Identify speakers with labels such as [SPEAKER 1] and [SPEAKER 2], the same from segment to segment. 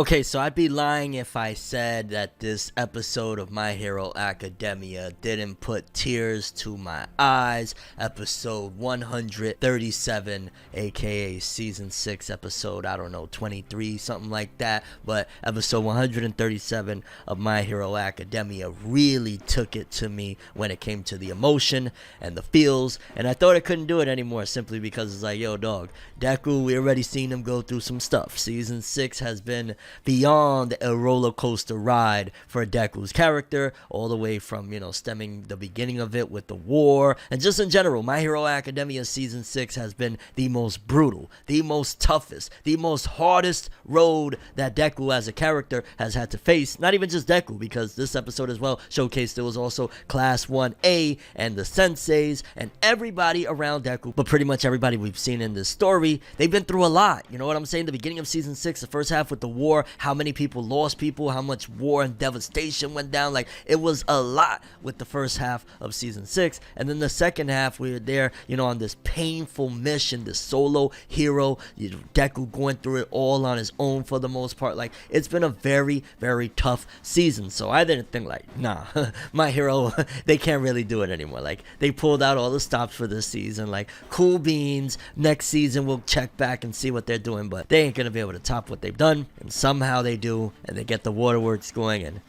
[SPEAKER 1] Okay, so I'd be lying if I said that this episode of My Hero Academia didn't put tears to my eyes. Episode 137, aka season 6 episode, I don't know, 23, something like that. But episode 137 of My Hero Academia really took it to me when it came to the emotion and the feels. And I thought I couldn't do it anymore simply because it's like, yo, dog, Deku, we already seen him go through some stuff. Season 6 has been beyond a roller coaster ride for Deku's character, all the way from, stemming the beginning of it with the war, and just in general, My Hero Academia season 6 has been the most brutal, the most toughest, the most hardest road that Deku as a character has had to face. Not even just Deku, because this episode as well showcased there was also Class 1A and the senseis and everybody around Deku, but pretty much everybody we've seen in this story, they've been through a lot. You know what I'm saying? The beginning of season 6, the first half with the war, how many people lost people, how much war and devastation went down. Like, it was a lot with the first half of season 6. And then the second half, we were there, on this painful mission, this solo hero, Deku going through it all on his own for the most part. Like, it's been a very, very tough season. So I didn't think, like, nah, My Hero, they can't really do it anymore. Like, they pulled out all the stops for this season. Like, cool beans. Next season, we'll check back and see what they're doing. But they ain't going to be able to top what they've done. And somehow they do, and they get the waterworks going, and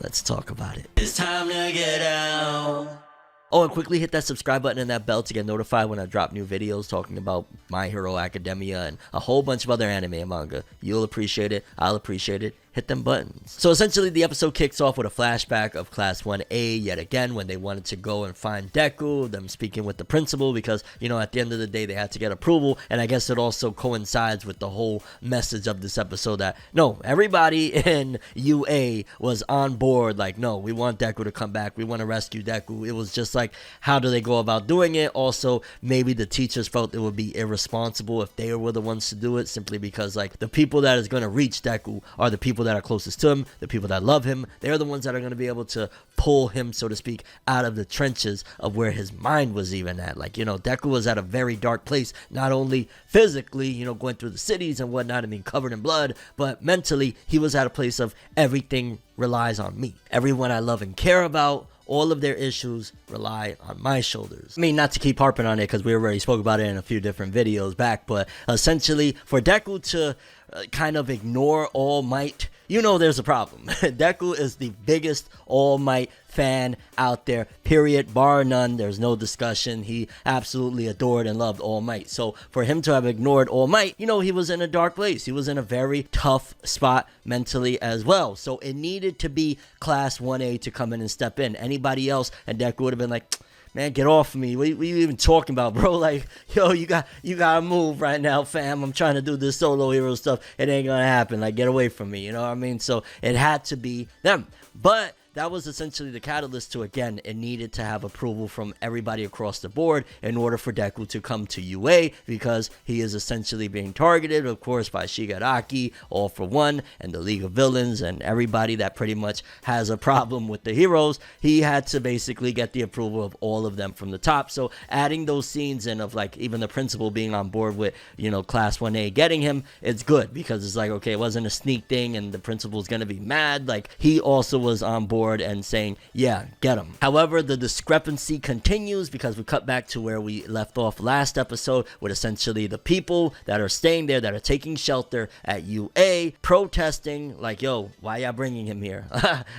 [SPEAKER 1] let's talk about it. It's time to get out. Oh, and quickly hit that subscribe button and that bell to get notified when I drop new videos talking about My Hero Academia and a whole bunch of other anime and manga. You'll appreciate it. I'll appreciate it. Hit them buttons. So essentially the episode kicks off with a flashback of Class 1A yet again when they wanted to go and find Deku, them speaking with the principal because, at the end of the day they had to get approval, and I guess it also coincides with the whole message of this episode that, no, everybody in UA was on board, like, no, we want Deku to come back, we want to rescue Deku. It was just like, how do they go about doing it? Also, maybe the teachers felt it would be irresponsible if they were the ones to do it, simply because, like, the people that is going to reach Deku are the people that are closest to him, the people that love him. They're the ones that are going to be able to pull him, so to speak, out of the trenches of where his mind was even at. Like, Deku was at a very dark place, not only physically, going through the cities and whatnot, covered in blood, but mentally, he was at a place of everything relies on me. Everyone I love and care about, all of their issues rely on my shoulders. Not to keep harping on it because we already spoke about it in a few different videos back, but essentially for Deku to kind of ignore All Might, there's a problem. Deku is the biggest All Might fan out there, period, bar none. There's no discussion. He absolutely adored and loved All Might. So for him to have ignored All Might, he was in a dark place. He was in a very tough spot mentally as well. So it needed to be Class 1A to come in and step in. Anybody else, and Deku would have been like, man, get off of me. What are you even talking about, bro? Like, yo, you gotta move right now, fam. I'm trying to do this solo hero stuff. It ain't gonna happen. Like, get away from me. You know what I mean? So it had to be them. But that was essentially the catalyst to, again, it needed to have approval from everybody across the board in order for Deku to come to UA, because he is essentially being targeted, of course, by Shigaraki, All for One, and the League of Villains, and everybody that pretty much has a problem with the heroes. He had to basically get the approval of all of them from the top. So adding those scenes in of, like, even the principal being on board with, Class 1A getting him, it's good, because it's like, okay, it wasn't a sneak thing and the principal's gonna be mad. Like, he also was on board and saying, yeah, get him. However, the discrepancy continues because we cut back to where we left off last episode with essentially the people that are staying there, that are taking shelter at UA, protesting like, yo, why y'all bringing him here?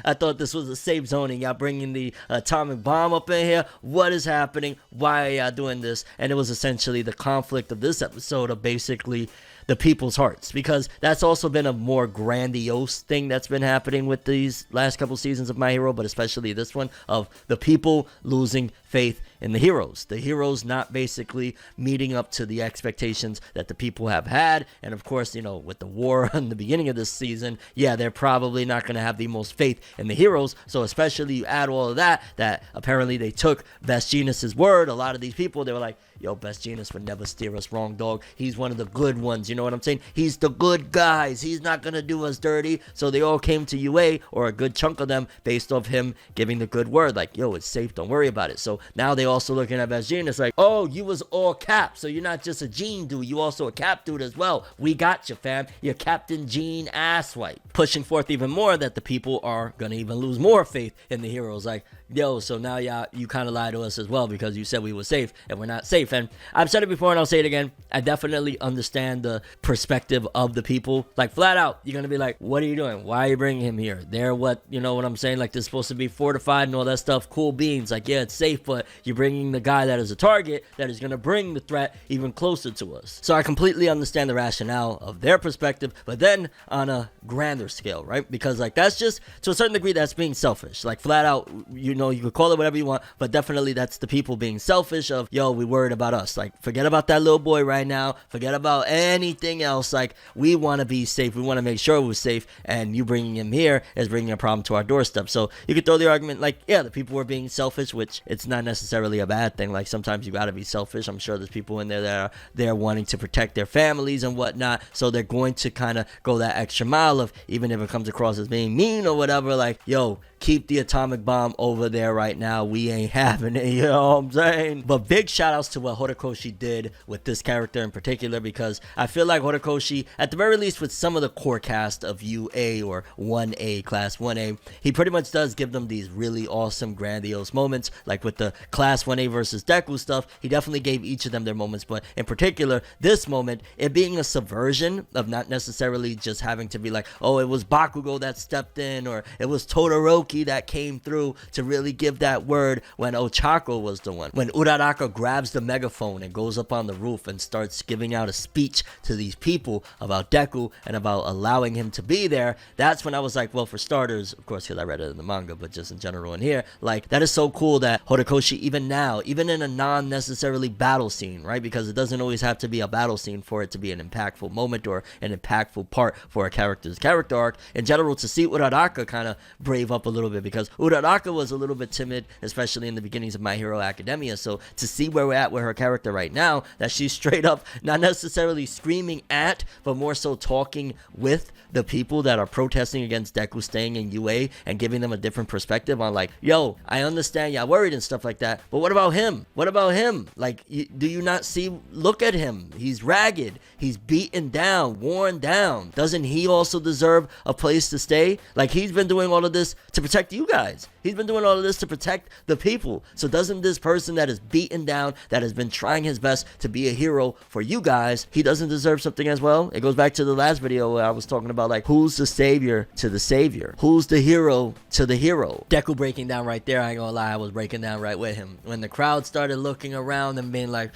[SPEAKER 1] I thought this was a safe zone and y'all bringing the atomic bomb up in here. What is happening? Why are y'all doing this? And it was essentially the conflict of this episode of basically the people's hearts, because that's also been a more grandiose thing that's been happening with these last couple seasons of My Hero, but especially this one, of the people losing faith in the heroes not basically meeting up to the expectations that the people have had. And of course, with the war in the beginning of this season, yeah, they're probably not going to have the most faith in the heroes. So especially you add all of that apparently they took Best Jeanist's word. A lot of these people, they were like, yo, Best Jeanist would never steer us wrong, dog. He's one of the good ones, you know what I'm saying? He's the good guys. He's not going to do us dirty. So they all came to UA, or a good chunk of them, based off him giving the good word. Like, yo, it's safe. Don't worry about it. So now they they also looking at Best Jean. It's like, oh, you was all Cap, so you're not just a Jean dude, you also a Cap dude as well. We got you, fam. You're Captain Jean asswipe. Pushing forth even more that the people are gonna even lose more faith in the heroes. Like, yo, so now you kind of lied to us as well because you said we were safe and we're not safe. And I've said it before and I'll say it again. I definitely understand the perspective of the people. Like, flat out, you're gonna be like, what are you doing? Why are you bringing him here? They're what, you know what I'm saying? Like, they're supposed to be fortified and all that stuff. Cool beans. Like, yeah, it's safe, but you're bringing the guy that is a target that is gonna bring the threat even closer to us. So I completely understand the rationale of their perspective, but then on a grander scale, right? Because like, that's just, to a certain degree, that's being selfish. Like, flat out, you know, you could call it whatever you want, but definitely that's the people being selfish of, yo, we worried about us. Like, forget about that little boy right now. Forget about anything else. Like, we want to be safe. We want to make sure we're safe, and you bringing him here is bringing a problem to our doorstep. So you could throw the argument like, yeah, the people were being selfish, which it's not necessarily a bad thing. Like, sometimes you got to be selfish. I'm sure there's people in there that are there wanting to protect their families and whatnot, so they're going to kind of go that extra mile of, even if it comes across as being mean or whatever, like, yo, keep the atomic bomb over there right now. We ain't having it, you know what I'm saying? But big shout outs to what Horikoshi did with this character in particular, because I feel like Horikoshi, at the very least with some of the core cast of UA or 1A, Class 1A, he pretty much does give them these really awesome, grandiose moments. Like with the Class 1A versus Deku stuff, he definitely gave each of them their moments, but in particular, this moment, it being a subversion of not necessarily just having to be like, oh, it was Bakugo that stepped in, or it was Todoroki that came through to really give that word, when Ochaco was the one. When Uraraka grabs the megaphone and goes up on the roof and starts giving out a speech to these people about Deku and about allowing him to be there, that's when I was like, well, for starters, of course, because I read it in the manga, but just in general in here, like, that is so cool that Horikoshi, even now, even in a non-necessarily battle scene, right? Because it doesn't always have to be a battle scene for it to be an impactful moment or an impactful part for a character's character arc. In general, to see Uraraka kind of brave up a little bit, because Uraraka was a little bit timid, especially in the beginnings of My Hero Academia. So to see where we're at with her character right now, that she's straight up not necessarily screaming at, but more so talking with the people that are protesting against Deku staying in UA and giving them a different perspective on like, yo, I understand y'all worried and stuff like that, but what about him? What about him? Like, do you not see, look at him. He's ragged. He's beaten down, worn down. Doesn't he also deserve a place to stay? Like, he's been doing all of this to protect you guys. He's been doing all of this to protect the people. So doesn't this person that is beaten down, that has been trying his best to be a hero for you guys, he doesn't deserve something as well? It goes back to the last video where I was talking about like, who's the savior to the savior? Who's the hero to the hero? Deku breaking down right there. I ain't gonna lie, I was breaking down right with him. When the crowd started looking around and being like,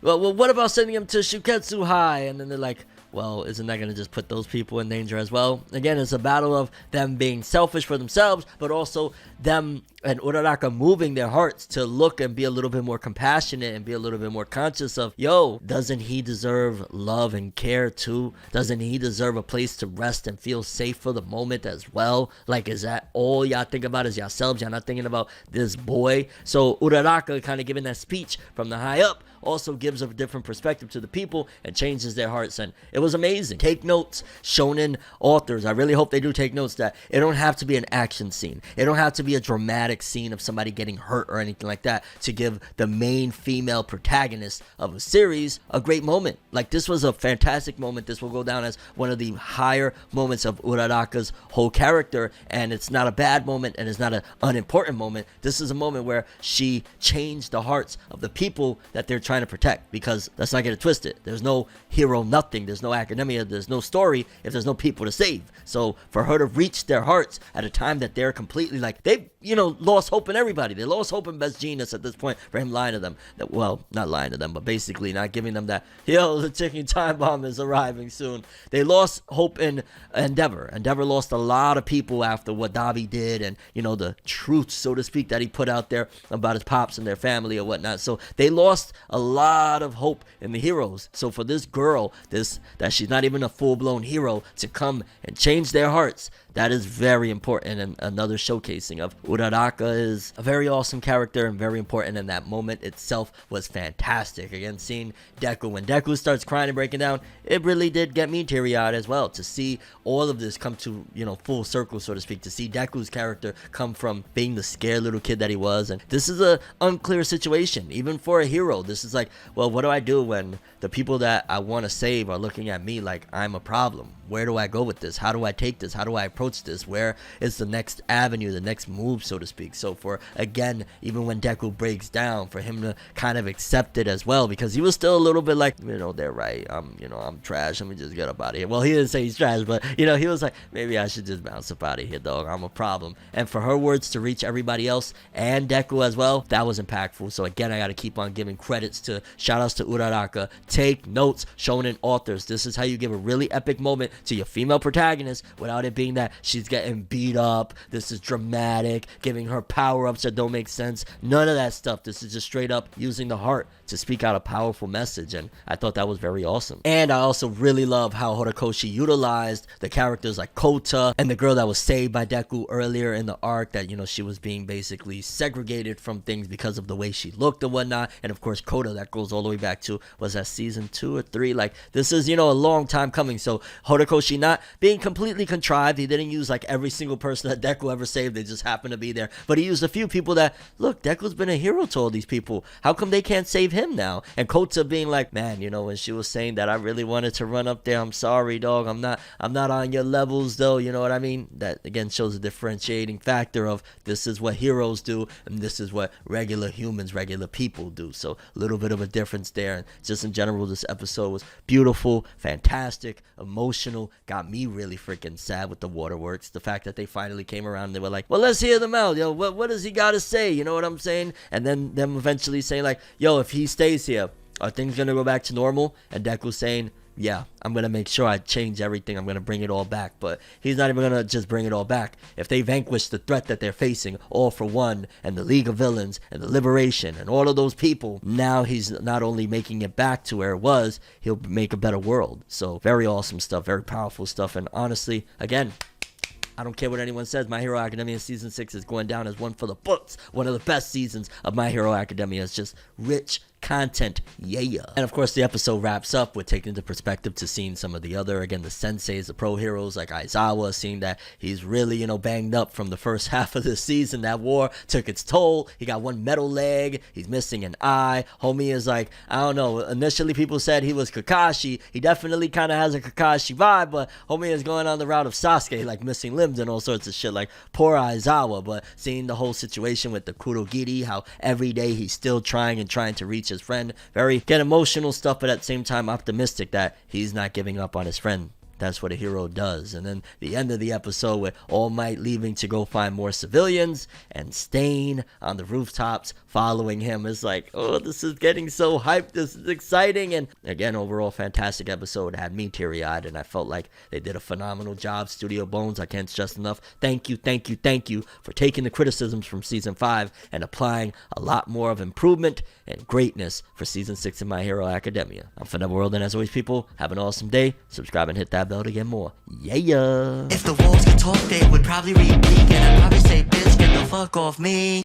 [SPEAKER 1] well, what about sending him to Shuketsu High? And then they're like, well, isn't that going to just put those people in danger as well? Again, it's a battle of them being selfish for themselves, but also them and Uraraka moving their hearts to look and be a little bit more compassionate and be a little bit more conscious of, yo, doesn't he deserve love and care too? Doesn't he deserve a place to rest and feel safe for the moment as well? Like, is that all y'all think about is yourselves? Y'all not thinking about this boy? So Uraraka kind of giving that speech from the high up also gives a different perspective to the people and changes their hearts, and it was amazing. Take notes, shonen authors. I really hope they do take notes that it don't have to be an action scene. It don't have to be a dramatic scene of somebody getting hurt or anything like that to give the main female protagonist of a series a great moment. Like, this was a fantastic moment. This will go down as one of the higher moments of Uraraka's whole character, and it's not a bad moment and it's not an unimportant moment. This is a moment where she changed the hearts of the people that they're trying to protect, because let's not get it twisted. There's no hero nothing. There's no academia. There's no story if there's no people to save. So for her to reach their hearts at a time that they're completely like, they've, lost hope in everybody. They lost hope in Best Genius at this point for him lying to them. Well, not lying to them, but basically not giving them that, the ticking time bomb is arriving soon. They lost hope in Endeavor. Endeavor lost a lot of people after what Dabi did and, the truth, so to speak, that he put out there about his pops and their family or whatnot. So they lost a lot of hope in the heroes. So for this girl, that she's not even a full-blown hero, to come and change their hearts, that is very important, and another showcasing of Uraraka is a very awesome character and very important, and that moment itself was fantastic. Again, seeing Deku, when Deku starts crying and breaking down, it really did get me teary-eyed as well, to see all of this come to, you know, full circle, so to speak, to see Deku's character come from being the scared little kid that he was. And this is a unclear situation, even for a hero. This is like, well, what do I do when the people that I want to save are looking at me like I'm a problem? Where do I go with this? How do I take this? How do I approach this? Where is the next avenue, the next move, so to speak? So for, again, even when Deku breaks down, for him to kind of accept it as well, because he was still a little bit like, you know, they're right, I'm trash, let me just get up out of here. Well, he didn't say he's trash, but, you know, he was like, maybe I should just bounce up out of here, dog, I'm a problem. And for her words to reach everybody else and Deku as well, that was impactful. So again, I gotta keep on giving credits to, shout outs to Uraraka. Take notes, shonen authors. This is how you give a really epic moment to your female protagonist without it being that she's getting beat up. This is dramatic, giving her power-ups that don't make sense. None of that stuff. This is just straight up using the heart to speak out a powerful message, and I thought that was very awesome. And I also really love how Horikoshi utilized the characters like Kota and the girl that was saved by Deku earlier in the arc, that, you know, she was being basically segregated from things because of the way she looked and whatnot. And of course Kota, that goes all the way back to, was that season 2 or 3? Like, this is, you know, a long time coming. So Horikoshi not being completely contrived. He didn't use like every single person that Deku ever saved, they just happened to be there, but he used a few people that, look, Deku's been a hero to all these people, how come they can't save him now? And Kota being like, man, you know, when she was saying that I really wanted to run up there, I'm sorry, dog, I'm not on your levels though, you know what I mean? That again shows a differentiating factor of, this is what heroes do and this is what regular humans, regular people do. So a little bit of a difference there. And just in general, this episode was beautiful, fantastic, emotional, got me really freaking sad with the waterworks. The fact that they finally came around and they were like, well, let's hear them out, yo, what does he gotta say, you know what I'm saying? And then them eventually saying like, yo, if he stays here, are things gonna go back to normal? And Deku saying, yeah, I'm gonna make sure I change everything, I'm gonna bring it all back. But he's not even gonna just bring it all back. If they vanquish the threat that they're facing, All for One and the League of Villains and the Liberation and all of those people, now he's not only making it back to where it was, he'll make a better world. So very awesome stuff, very powerful stuff. And honestly, again, I don't care what anyone says, My Hero Academia Season 6 is going down as one for the books. One of the best seasons of My Hero Academia. It's just rich content, yeah. And of course the episode wraps up with taking into perspective to seeing some of the other, again, the senseis, the pro heroes like Aizawa, seeing that he's really, you know, banged up from the first half of the season. That war took its toll. He got one metal leg, he's missing an eye. Homie is like, I don't know, initially people said he was Kakashi. He definitely kind of has a Kakashi vibe, but homie is going on the route of Sasuke, like missing limbs and all sorts of shit, like poor Aizawa. But seeing the whole situation with the Kurogiri, how every day he's still trying to reach his friend, very, again, emotional stuff, but at the same time optimistic that he's not giving up on his friend. That's what a hero does. And then the end of the episode with All Might leaving to go find more civilians and Stain on the rooftops following him is like, oh, this is getting so hyped. This is exciting. And again, overall fantastic episode. It had me teary-eyed, and I felt like they did a phenomenal job. Studio Bones, I can't stress enough. Thank you for taking the criticisms from Season 5 and applying a lot more of improvement and greatness for Season 6 of My Hero Academia. I'm ForneverWorld, and as always, people, have an awesome day. Subscribe and hit that bell to get more. Yeah.
[SPEAKER 2] If the wolves could talk, they would probably read Greek, and I'd probably say, bitch, get the fuck off me.